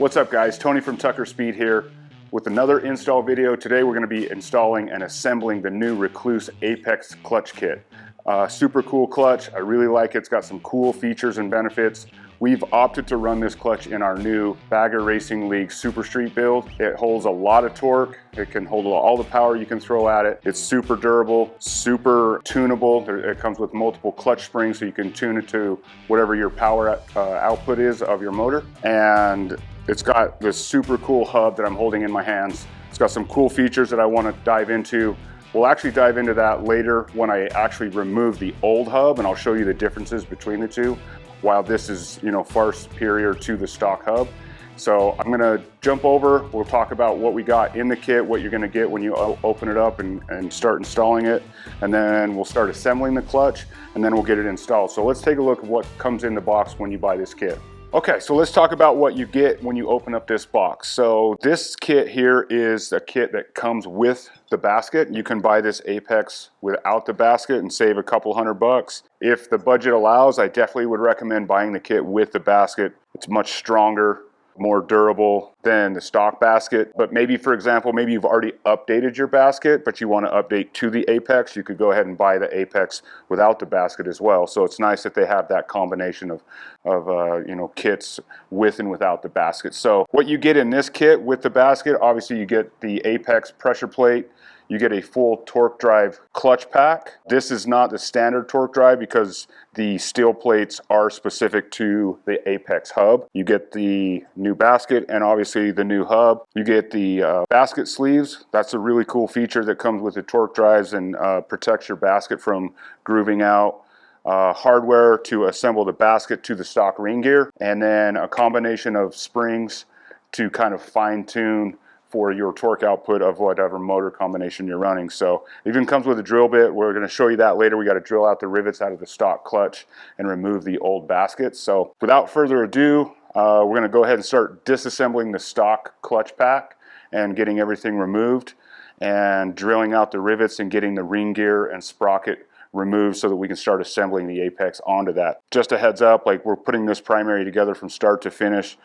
What's up guys, Tony from Tucker Speed here with another install video. Today we're going to be installing and assembling the new Rekluse Apex Clutch kit. Super cool clutch, I really like it. It's got some cool features and benefits. We've opted to run this clutch in our new Bagger Racing League Super Street build. It holds a lot of torque. It can hold all the power you can throw at it. It's super durable, super tunable. It comes with multiple clutch springs so you can tune it to whatever your power output is of your motor. And it's got this super cool hub that I'm holding in my hands. It's got some cool features that I want to dive into. We'll actually dive into that later when I actually remove the old hub, and I'll show you the differences between the two, while this is, far superior to the stock hub. So I'm gonna jump over, we'll talk about what we got in the kit, what you're gonna get when you open it up and start installing it, and then we'll start assembling the clutch, and then we'll get it installed. So let's take a look at what comes in the box when you buy this kit. Okay, so let's talk about what you get when you open up this box. So this kit here is a kit that comes with the basket. You can buy this Apex without the basket and save a couple $100. If the budget allows, I definitely would recommend buying the kit with the basket. It's much stronger, more durable than the stock basket. But maybe, for example, maybe you've already updated your basket, but you want to update to the Apex, you could go ahead and buy the Apex without the basket as well. So it's nice that they have that combination of kits with and without the basket. So what you get in this kit with the basket, obviously you get the Apex pressure plate, you get a full torque drive clutch pack. This is not the standard torque drive because the steel plates are specific to the Apex hub. You get the new basket and obviously the new hub. You get the basket sleeves. That's a really cool feature that comes with the torque drives and protects your basket from grooving out. Hardware to assemble the basket to the stock ring gear, and then a combination of springs to kind of fine tune for your torque output of whatever motor combination you're running. So it even comes with a drill bit. We're going to show you that later. We got to drill out the rivets out of the stock clutch and remove the old basket. So without further ado, we're going to go ahead and start disassembling the stock clutch pack and getting everything removed and drilling out the rivets and getting the ring gear and sprocket removed so that we can start assembling the Apex onto that. Just a heads up, like we're putting this primary together from start to finish.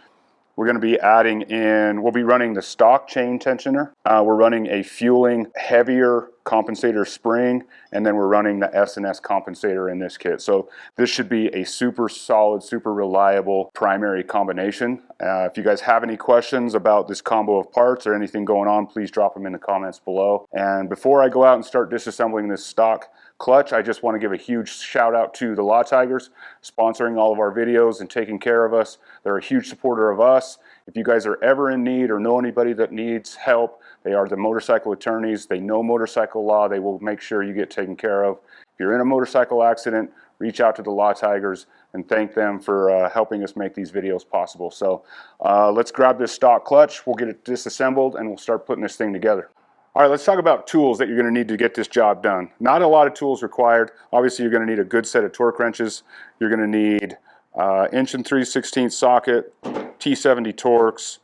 We're going to be adding in, we'll be running the stock chain tensioner. We're running a fueling heavier compensator spring, and then we're running the S&S compensator in this kit. So this should be a super solid, super reliable primary combination. If you guys have any questions about this combo of parts or anything going on, please drop them in the comments below. And before I go out and start disassembling this stock clutch, I just want to give a huge shout out to the Law Tigers, sponsoring all of our videos and taking care of us. They're a huge supporter of us. If you guys are ever in need or know anybody that needs help, they are the motorcycle attorneys. They know motorcycle law. They will make sure you get taken care of. If you're in a motorcycle accident, reach out to the Law Tigers and thank them for helping us make these videos possible. So let's grab this stock clutch. We'll get it disassembled and we'll start putting this thing together. All right, let's talk about tools that you're going to need to get this job done. Not a lot of tools required. Obviously, you're going to need a good set of torque wrenches. You're going to need 1 3/16" socket, T70 Torx,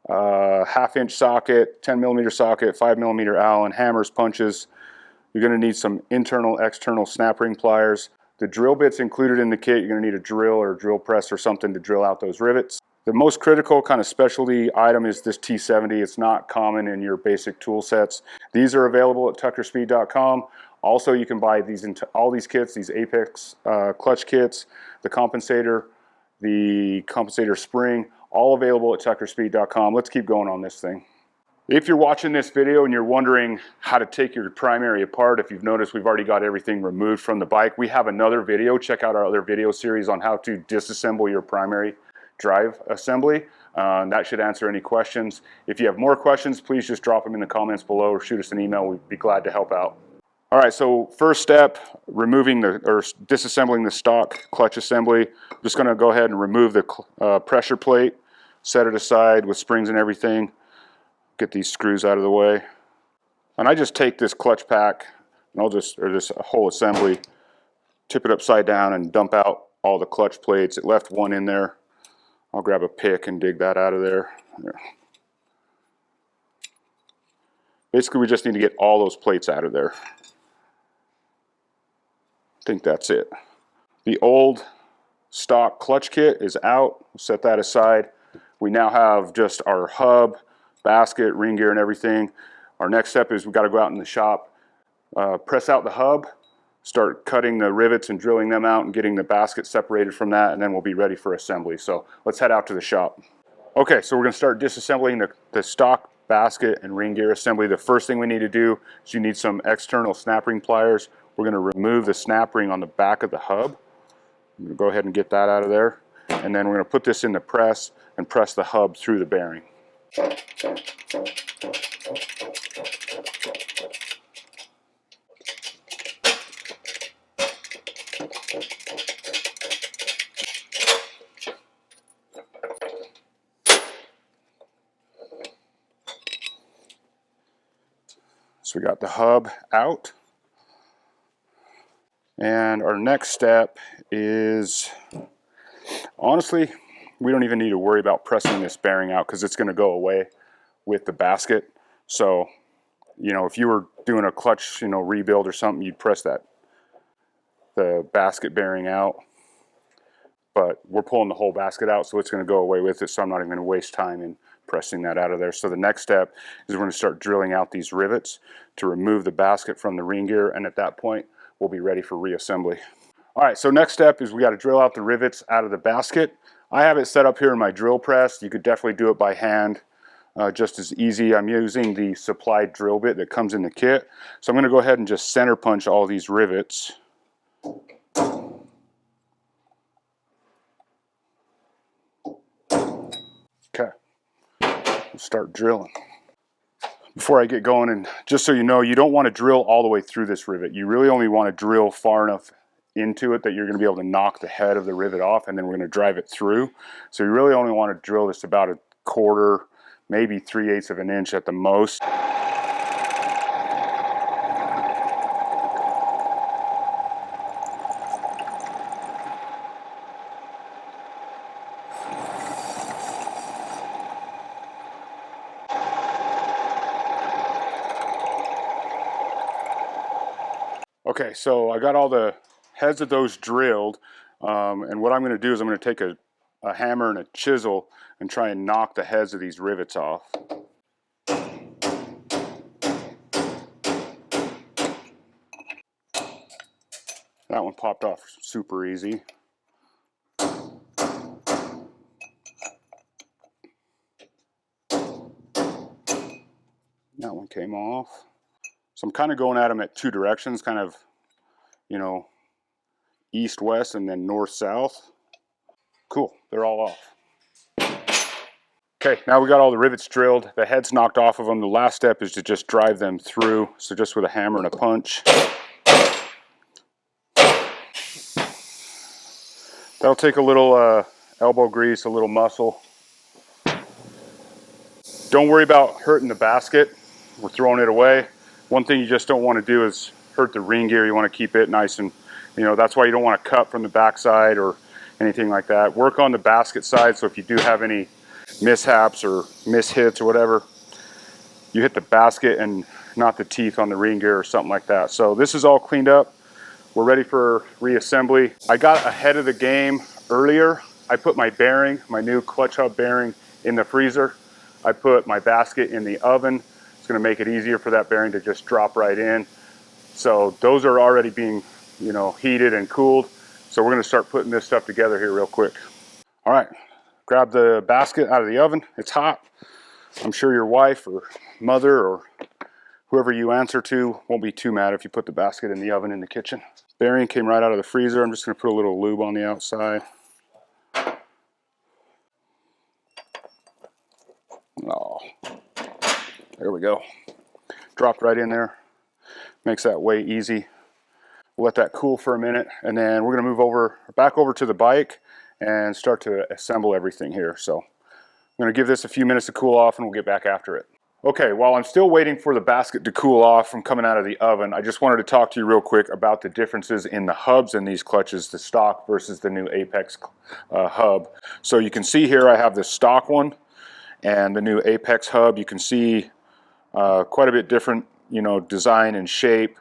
1/2" socket, 10mm socket, 5mm Allen, hammers, punches. You're going to need some internal, external snap ring pliers. The drill bits included in the kit, you're going to need a drill or a drill press or something to drill out those rivets. The most critical kind of specialty item is this T70. It's not common in your basic tool sets. These are available at tuckerspeed.com. Also, you can buy these into all these kits, these Apex clutch kits, the compensator spring, all available at tuckerspeed.com. Let's keep going on this thing. If you're watching this video and you're wondering how to take your primary apart, if you've noticed we've already got everything removed from the bike, we have another video. Check out our other video series on how to disassemble your primary drive assembly. That should answer any questions. If you have more questions, please just drop them in the comments below or shoot us an email. We'd be glad to help out. All right, so first step, disassembling the stock clutch assembly. I'm just going to go ahead and remove the pressure plate, set it aside with springs and everything. Get these screws out of the way. And I just take this clutch pack and this whole assembly, tip it upside down and dump out all the clutch plates. It left one in there. I'll grab a pick and dig that out of there. Basically, we just need to get all those plates out of there. I think that's it. The old stock clutch kit is out. We'll set that aside. We now have just our hub, basket, ring gear, and everything. Our next step is we got to go out in the shop, press out the hub, start cutting the rivets and drilling them out and getting the basket separated from that, and then we'll be ready for assembly. So let's head out to the shop. Okay, so we're going to start disassembling the stock basket and ring gear assembly. The first thing we need to do is you need some external snap ring pliers. We're going to remove the snap ring on the back of the hub. I'm going to go ahead and get that out of there. And then we're going to put this in the press and press the hub through the bearing. So we got the hub out. And our next step is, honestly, we don't even need to worry about pressing this bearing out because it's going to go away with the basket. So, you know, if you were doing a clutch, you know, rebuild or something, you'd press the basket bearing out. But we're pulling the whole basket out, so it's going to go away with it, so I'm not even going to waste time in pressing that out of there. So the next step is we're going to start drilling out these rivets to remove the basket from the ring gear, and at that point we'll be ready for reassembly. All right, so next step is we got to drill out the rivets out of the basket. I have it set up here in my drill press. You could definitely do it by hand, just as easy. I'm using the supplied drill bit that comes in the kit. So I'm going to go ahead and just center punch all these rivets. Okay, let's start drilling. Before I get going, and just so you know, you don't want to drill all the way through this rivet. You really only want to drill far enough into it that you're going to be able to knock the head of the rivet off, and then we're going to drive it through. So you really only want to drill this about a quarter, maybe 3/8 of an inch at the most. Okay, so I got all the heads of those drilled, and what I'm going to do is I'm going to take a hammer and a chisel and try and knock the heads of these rivets off. That one popped off super easy. That one came off. So I'm kind of going at them at two directions, kind of, you know, east-west and then north-south. Cool, they're all off. Okay, now we got all the rivets drilled, the heads knocked off of them. The last step is to just drive them through. So just with a hammer and a punch. That'll take a little elbow grease, a little muscle. Don't worry about hurting the basket. We're throwing it away. One thing you just don't want to do is hurt the ring gear. You want to keep it nice and, you know, that's why you don't want to cut from the backside or anything like that. Work on the basket side, so if you do have any mishaps or mishits or whatever, you hit the basket and not the teeth on the ring gear or something like that. So this is all cleaned up. We're ready for reassembly. I got ahead of the game earlier. I put my bearing, my new clutch hub bearing, in the freezer. I put my basket in the oven. It's going to make it easier for that bearing to just drop right in. So those are already being, you know, heated and cooled. So we're going to start putting this stuff together here real quick. All right, grab the basket out of the oven. It's hot. I'm sure your wife or mother or whoever you answer to won't be too mad if you put the basket in the oven in the kitchen. Bearing came right out of the freezer. I'm just going to put a little lube on the outside. Oh, there we go. Dropped right in there. Makes that way easy. We'll let that cool for a minute, and then we're going to move back over to the bike and start to assemble everything here. So I'm going to give this a few minutes to cool off, and we'll get back after it. Okay, while I'm still waiting for the basket to cool off from coming out of the oven, I just wanted to talk to you real quick about the differences in the hubs in these clutches, the stock versus the new Apex hub. So you can see here I have the stock one and the new Apex hub. You can see quite a bit different, you know, design and shape.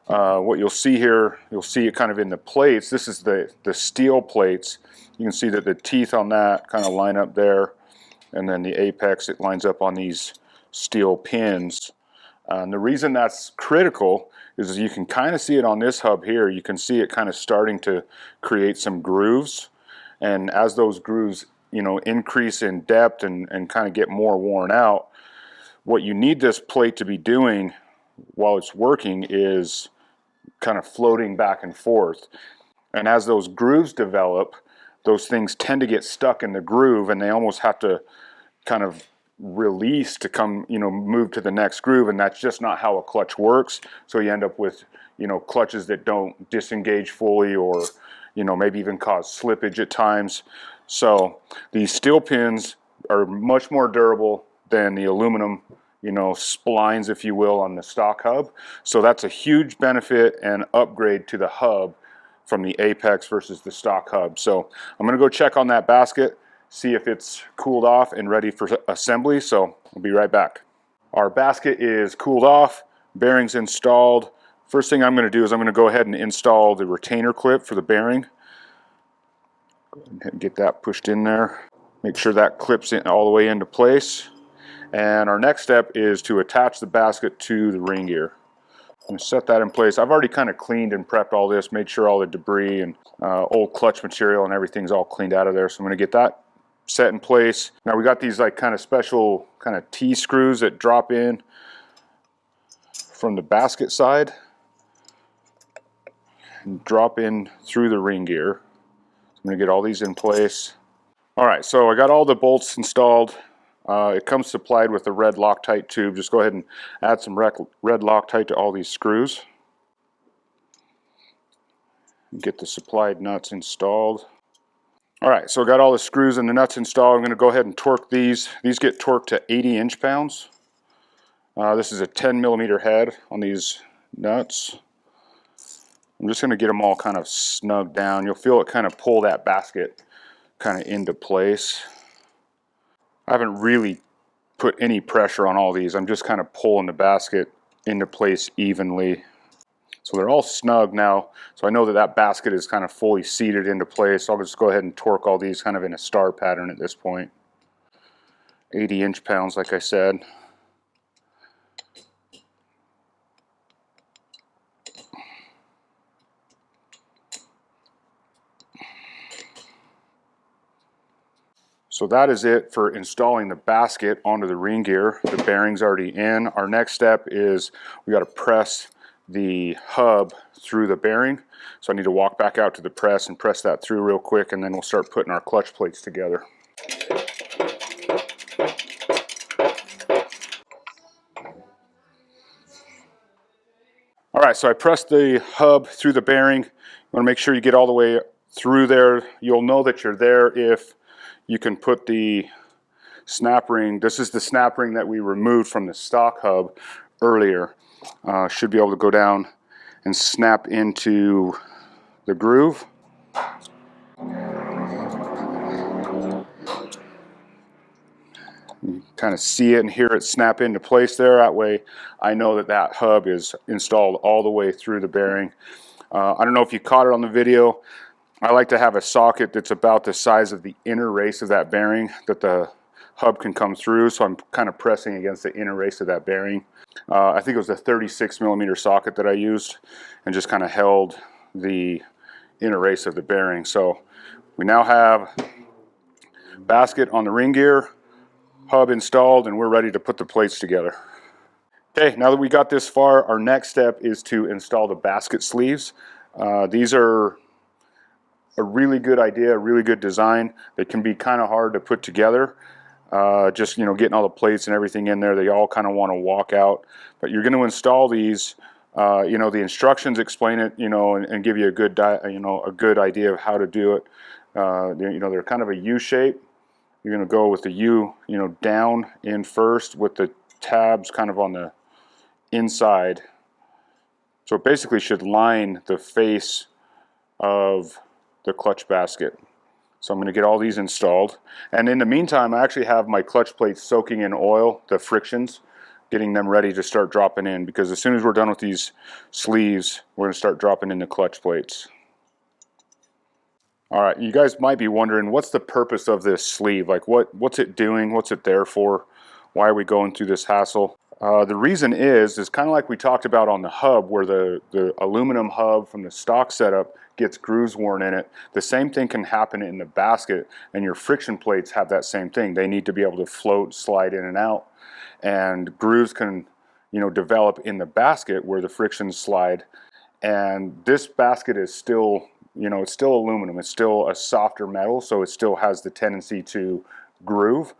What you'll see here, you'll see it kind of in the plates. This is the steel plates. You can see that the teeth on that kind of line up there. and then the apex, it lines up on these steel pins. And the reason that's critical is you can kind of see it on this hub here. You can see it kind of starting to create some grooves, and as those grooves, you know, increase in depth and kind of get more worn out, what you need this plate to be doing while it's working is kind of floating back and forth. And as those grooves develop, those things tend to get stuck in the groove, and they almost have to kind of release to come, you know, move to the next groove, and that's just not how a clutch works. So you end up with, you know, clutches that don't disengage fully, or, you know, maybe even cause slippage at times. So these steel pins are much more durable than the aluminum, you know, splines, if you will, on the stock hub. So that's a huge benefit and upgrade to the hub from the Apex versus the stock hub. So I'm going to go check on that basket, see if it's cooled off and ready for assembly. So I'll be right back. Our basket is cooled off, bearings installed. First thing I'm going to do is I'm going to go ahead and install the retainer clip for the bearing. Go ahead and get that pushed in there. Make sure that clips in all the way into place. And our next step is to attach the basket to the ring gear. I'm going to set that in place. I've already kind of cleaned and prepped all this, made sure all the debris and old clutch material and everything's all cleaned out of there. So I'm going to get that set in place. Now we got these like kind of special kind of T-screws that drop in from the basket side and drop in through the ring gear. I'm going to get all these in place. All right, so I got all the bolts installed. It comes supplied with a red Loctite tube. Just go ahead and add some red Loctite to all these screws. Get the supplied nuts installed. All right, so I got all the screws and the nuts installed. I'm going to go ahead and torque these. These get torqued to 80 inch-pounds. This is a 10 millimeter head on these nuts. I'm just going to get them all kind of snugged down. You'll feel it kind of pull that basket kind of into place. I haven't really put any pressure on all these. I'm just kind of pulling the basket into place evenly. So they're all snug now. So I know that that basket is kind of fully seated into place. So I'll just go ahead and torque all these kind of in a star pattern at this point. 80 inch-pounds, like I said. So that is it for installing the basket onto the ring gear. The bearing's already in. Our next step is we got to press the hub through the bearing. So I need to walk back out to the press and press that through real quick, and then we'll start putting our clutch plates together. All right, so I pressed the hub through the bearing. You want to make sure you get all the way through there. You'll know that you're there if you can put the snap ring. This is the snap ring that we removed from the stock hub earlier. Should be able to go down and snap into the groove. You kind of see it and hear it snap into place there. That way I know that that hub is installed all the way through the bearing. I don't know if you caught it on the video. I like to have a socket that's about the size of the inner race of that bearing that the hub can come through, so I'm kind of pressing against the inner race of that bearing. I think it was a 36 millimeter socket that I used and just kind of held the inner race of the bearing. So we now have basket on the ring gear, hub installed, and we're ready to put the plates together. Okay, now that we got this far, our next step is to install the basket sleeves. These are a really good idea, a really good design. They can be kind of hard to put together. Just, you know, getting all the plates and everything in there, they all kind of want to walk out. But you're going to install these. You know, the instructions explain it, you know, and give you a good, a good idea of how to do it. You know, they're kind of a U shape. You're going to go with the U, you know, down in first with the tabs kind of on the inside. So it basically should line the face of the clutch basket. So I'm going to get all these installed, and in the meantime I actually have my clutch plates soaking in oil, the frictions, getting them ready to start dropping in, because as soon as we're done with these sleeves we're going to start dropping in the clutch plates. All right, you guys might be wondering, what's the purpose of this sleeve? Like what's it doing? What's it there for? Why are we going through this hassle? The reason is kind of like we talked about on the hub, where the aluminum hub from the stock setup gets grooves worn in it. The same thing can happen in the basket, and your friction plates have that same thing. They need to be able to float, slide in and out, and grooves can, develop in the basket where the frictions slide. And this basket is still, it's still aluminum. It's still a softer metal, so it still has the tendency to groove.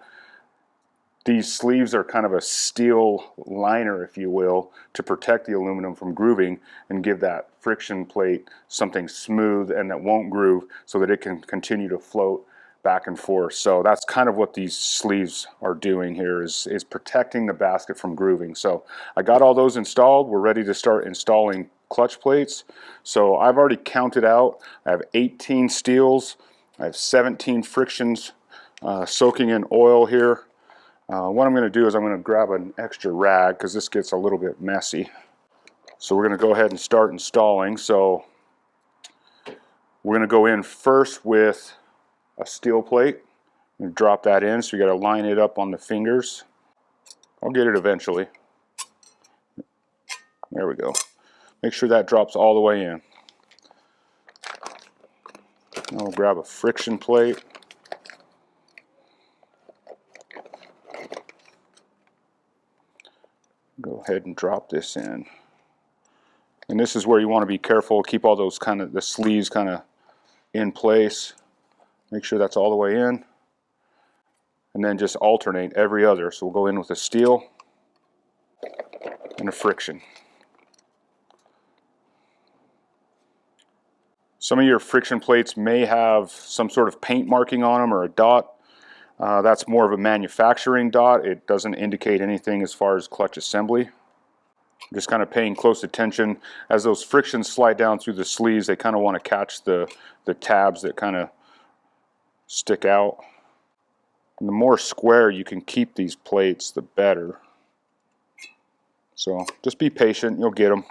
These sleeves are kind of a steel liner, if you will, to protect the aluminum from grooving and give that friction plate something smooth and that won't groove, so that it can continue to float back and forth. So that's kind of what these sleeves are doing here, is protecting the basket from grooving. So I got all those installed. We're ready to start installing clutch plates. So I've already counted out. I have 18 steels. I have 17 frictions soaking in oil here. What I'm going to do is I'm going to grab an extra rag because this gets a little bit messy. So we're going to go ahead and start installing. So we're going to go in first with a steel plate and drop that in. So you got to line it up on the fingers. I'll get it eventually. There we go. Make sure that drops all the way in. I'll grab a friction plate. Go ahead and drop this in. And this is where you want to be careful. Keep all those the sleeves kind of in place. Make sure that's all the way in. And then just alternate every other. So we'll go in with a steel and a friction. Some of your friction plates may have some sort of paint marking on them or a dot. That's more of a manufacturing dot. It doesn't indicate anything as far as clutch assembly. Just kind of paying close attention. As those frictions slide down through the sleeves, they kind of want to catch the tabs that kind of stick out. And the more square you can keep these plates, the better. So just be patient, you'll get them.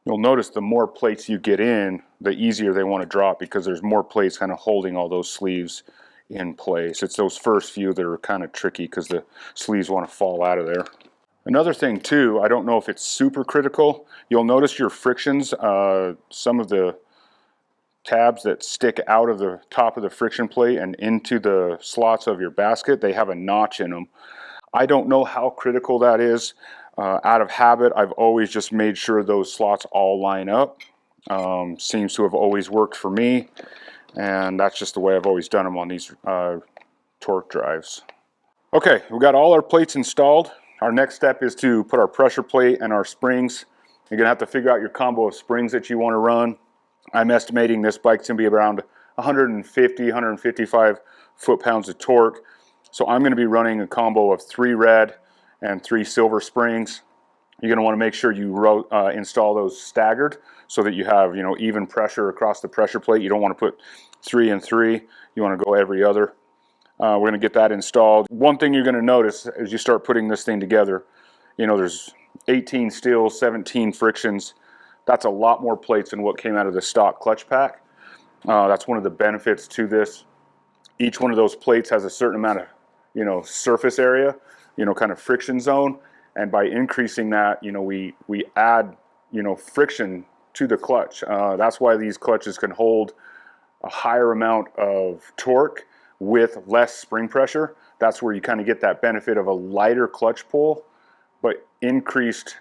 You'll notice the more plates you get in, the easier they want to drop, because there's more plates kind of holding all those sleeves in place. It's those first few that are kind of tricky because the sleeves want to fall out of there. Another thing too, I don't know if it's super critical, you'll notice your frictions, some of the tabs that stick out of the top of the friction plate and into the slots of your basket, they have a notch in them. I don't know how critical that is. Out of habit, I've always just made sure those slots all line up. Seems to have always worked for me, and that's just the way I've always done them on these torque drives. Okay, we've got all our plates installed. Our next step is to put our pressure plate and our springs. You're gonna have to figure out your combo of springs that you want to run. I'm estimating this bike's gonna be around 150, 155 foot-pounds of torque. So I'm gonna be running a combo of 3 red and 3 silver springs. You're gonna wanna make sure you install those staggered so that you have, even pressure across the pressure plate. You don't wanna put 3 and 3. You wanna go every other. We're going to get that installed. One thing you're going to notice as you start putting this thing together, there's 18 steels, 17 frictions. That's a lot more plates than what came out of the stock clutch pack. That's one of the benefits to this. Each one of those plates has a certain amount of, surface area, kind of friction zone. And by increasing that, we add, friction to the clutch. That's why these clutches can hold a higher amount of torque with less spring pressure. That's where you kind of get that benefit of a lighter clutch pull, but increased,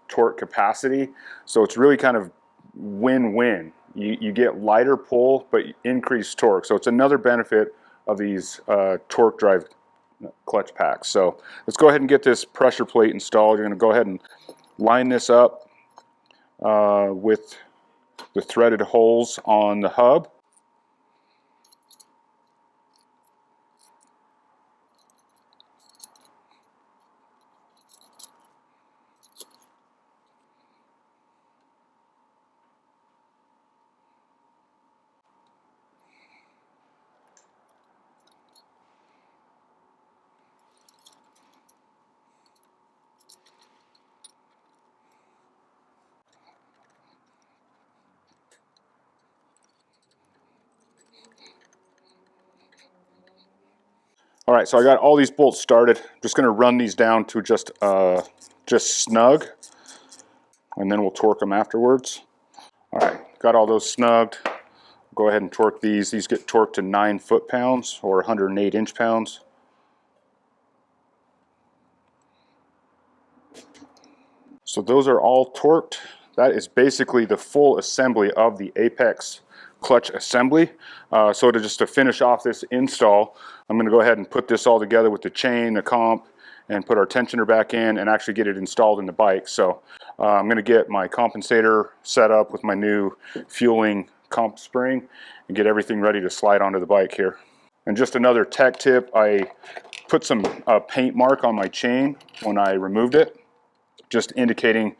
torque capacity. So it's really kind of win-win. You get lighter pull, but increased torque. So it's another benefit of these torque drive clutch packs. So let's go ahead and get this pressure plate installed. You're going to go ahead and line this up with the threaded holes on the hub. All right, so I got all these bolts started. I'm just gonna run these down to just snug, and then we'll torque them afterwards. All right, got all those snugged. Go ahead and torque these. These get torqued to 9 foot-pounds or 108 inch-pounds. So those are all torqued. That is basically the full assembly of the Apex clutch assembly. So to finish off this install, I'm going to go ahead and put this all together with the chain, the comp, and put our tensioner back in and actually get it installed in the bike. So I'm going to get my compensator set up with my new fueling comp spring and get everything ready to slide onto the bike here. And just another tech tip, I put some paint mark on my chain when I removed it, just indicating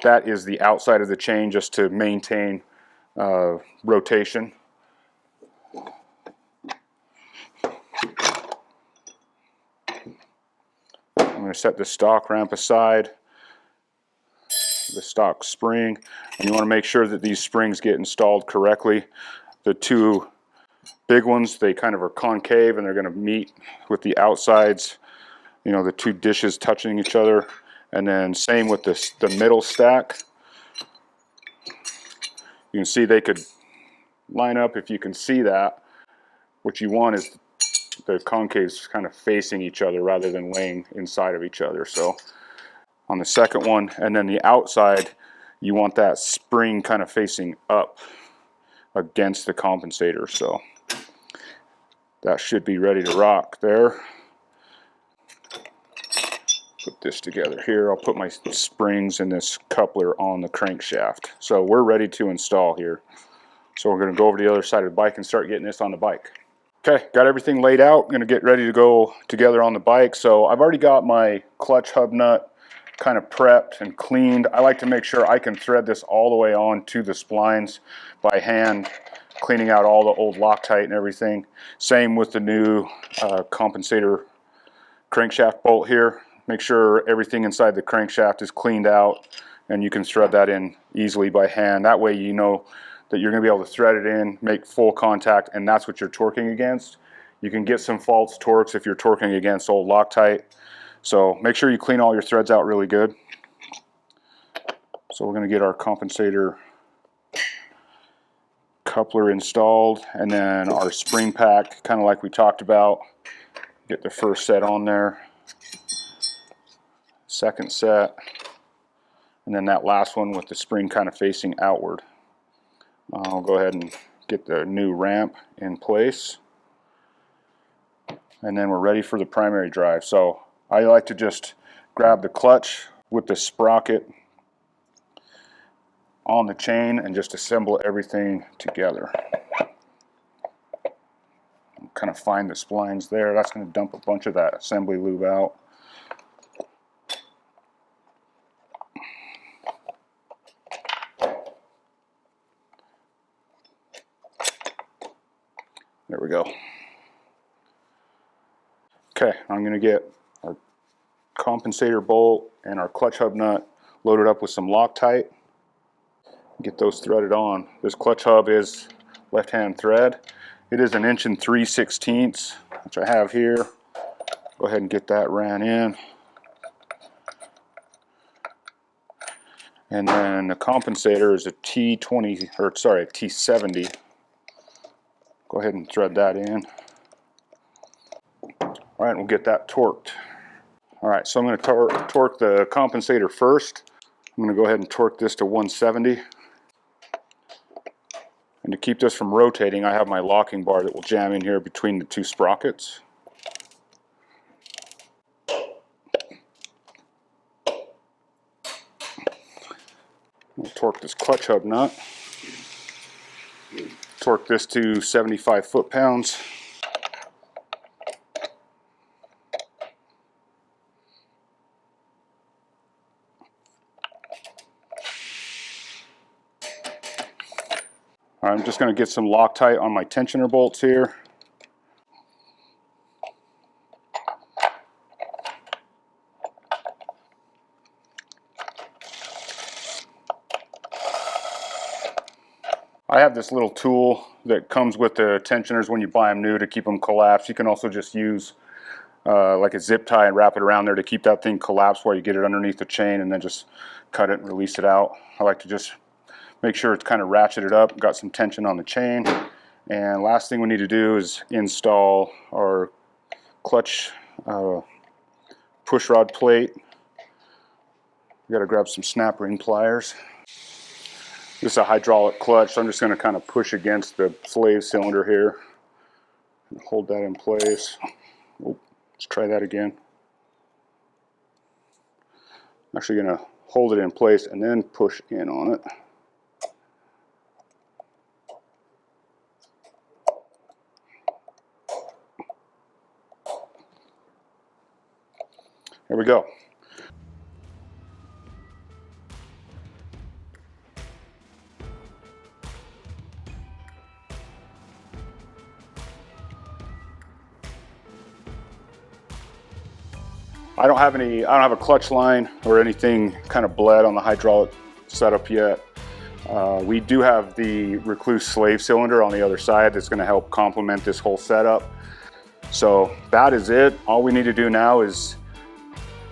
that is the outside of the chain, just to maintain rotation. I'm going to set the stock ramp aside, the stock spring, and you want to make sure that these springs get installed correctly. The two big ones, they kind of are concave and they're going to meet with the outsides, you know, the two dishes touching each other. And then same with the middle stack. You can see they could line up. If you can see that, what you want is the concaves kind of facing each other rather than laying inside of each other. So on the second one, and then the outside, you want that spring kind of facing up against the compensator. So that should be ready to rock there. Put this together here. I'll put my springs and this coupler on the crankshaft. So we're ready to install here. So we're going to go over to the other side of the bike and start getting this on the bike. Okay, got everything laid out. I'm going to get ready to go together on the bike. So I've already got my clutch hub nut kind of prepped and cleaned. I like to make sure I can thread this all the way on to the splines by hand, cleaning out all the old Loctite and everything. Same with the new compensator crankshaft bolt here. Make sure everything inside the crankshaft is cleaned out and you can thread that in easily by hand. That way you know that you're going to be able to thread it in, make full contact, and that's what you're torquing against. You can get some false torques if you're torquing against old Loctite. So make sure you clean all your threads out really good. So we're going to get our compensator coupler installed, and then our spring pack, kind of like we talked about. Get the first set on there, second set, and then that last one with the spring kind of facing outward. I'll go ahead and get the new ramp in place, and then we're ready for the primary drive. So I like to just grab the clutch with the sprocket on the chain and just assemble everything together. Kind of find the splines there. That's going to dump a bunch of that assembly lube out. There we go. Okay, I'm going to get our compensator bolt and our clutch hub nut loaded up with some Loctite. Get those threaded on. This clutch hub is left-hand thread. It is 1 3/16 inches, which I have here. Go ahead and get that ran in. And then the compensator is a T20, or sorry, a T70. Go ahead and thread that in. All right, we'll get that torqued. All right, so I'm going to torque the compensator first. I'm going to go ahead and torque this to 170. And to keep this from rotating, I have my locking bar that will jam in here between the two sprockets. I'll torque this clutch hub nut. Torque this to 75 foot-pounds. All right, I'm just going to get some Loctite on my tensioner bolts here. I have this little tool that comes with the tensioners when you buy them new to keep them collapsed. You can also just use like a zip tie and wrap it around there to keep that thing collapsed while you get it underneath the chain, and then just cut it and release it out. I like to just make sure it's kind of ratcheted up, got some tension on the chain. And last thing we need to do is install our clutch push rod plate. We got to grab some snap ring pliers. This is a hydraulic clutch, so I'm just going to kind of push against the slave cylinder here and hold that in place. Oh, let's try that again. I'm actually going to hold it in place and then push in on it. There we go. I don't have a clutch line or anything kind of bled on the hydraulic setup yet. We do have the Rekluse slave cylinder on the other side that's going to help complement this whole setup. So that is it. All we need to do now is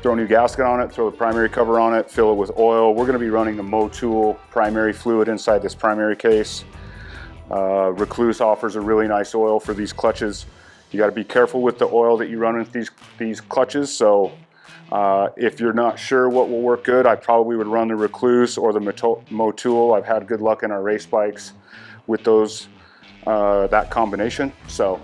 throw a new gasket on it, throw the primary cover on it, fill it with oil. We're going to be running the Motul primary fluid inside this primary case. Rekluse offers a really nice oil for these clutches. You got to be careful with the oil that you run with these clutches. So if you're not sure what will work good, I probably would run the Rekluse or the Motul. I've had good luck in our race bikes with those that combination. So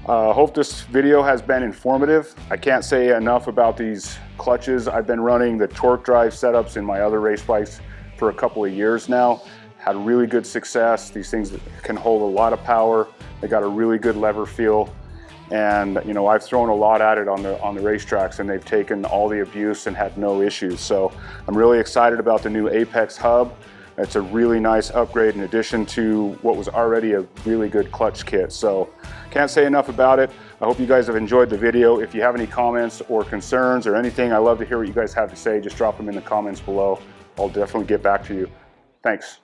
hope this video has been informative. I can't say enough about these clutches. I've been running the torque drive setups in my other race bikes for a couple of years now. Had really good success. These things can hold a lot of power. They got a really good lever feel. And you know, I've thrown a lot at it on the racetracks, and they've taken all the abuse and had no issues. So I'm really excited about the new Apex hub. It's a really nice upgrade in addition to what was already a really good clutch kit. So can't say enough about it. I hope you guys have enjoyed the video. If you have any comments or concerns or anything, I love to hear what you guys have to say. Just drop them in the comments below. I'll definitely get back to you. Thanks.